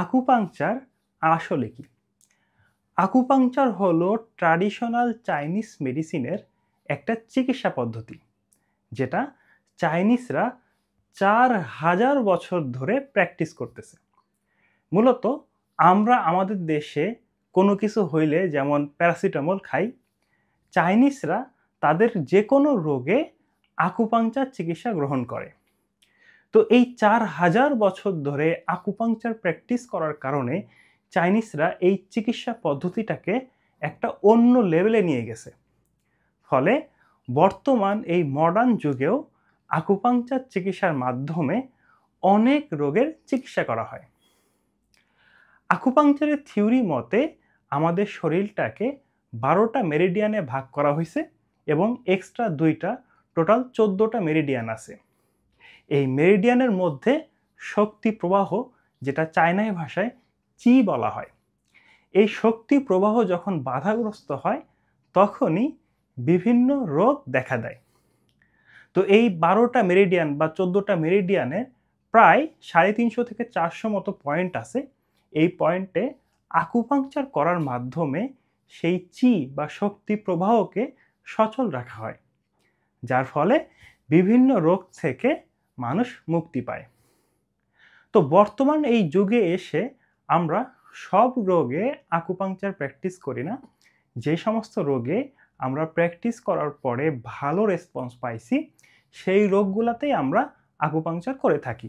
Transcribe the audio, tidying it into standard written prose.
Acupuncture আসলে কি? Acupuncture হলো ট্র্যাডিশনাল চাইনিজ মেডিসিনের একটা চিকিৎসা পদ্ধতি, যেটা চাইনিজরা 4000 বছর ধরে প্র্যাকটিস করতেছে। মূলত আমরা আমাদের দেশে কোনো কিছু হইলে যেমন প্যারাসিটামল খাই, চাইনিজরা তাদের যে কোনো রোগে আকুপাংচার চিকিৎসা গ্রহণ করে। তো এই 4000 বছর ধরে আকুপাংচার প্র্যাকটিস করার কারণে চাইনিজরা এই চিকিৎসা পদ্ধতিটাকে একটা অন্য লেভেলে নিয়ে গেছে। ফলে বর্তমান এই মডার্ন যুগেও আকুপাংচার চিকিৎসার মাধ্যমে অনেক রোগের চিকিৎসা করা হয়। আকুপাংচারের থিওরি মতে আমাদের শরীরটাকে 12টা মেরিডিয়ানে ভাগ করা হয়েছে এবং এক্সট্রা 2টা, টোটাল 14টা মেরিডিয়ান আছে। এই মেরিডিয়ানের মধ্যে শক্তি প্রবাহ, যেটা চায়নাই ভাষায় চি বলা হয়, এই শক্তি প্রবাহ যখন বাধাগ্রস্ত হয় তখনই বিভিন্ন রোগ দেখা দেয়। তো এই 12টা মেরিডিয়ান বা 14টা মেরিডিয়ানে প্রায় 350 থেকে 400 মতো পয়েন্ট আছে। এই পয়েন্টে আকুপাংচার করার মাধ্যমে সেই চি বা শক্তি প্রবাহকে সচল রাখা হয়, যার ফলে বিভিন্ন রোগ থেকে মানুষ মুক্তি পায়। তো বর্তমান এই যুগে এসে আমরা সব রোগে আকুপাংচার প্র্যাকটিস করি না। যে সমস্ত রোগে আমরা প্র্যাকটিস করার পরে ভালো রেসপন্স পাইছি, সেই রোগগুলোতেই আমরা আকুপাংচার করে থাকি।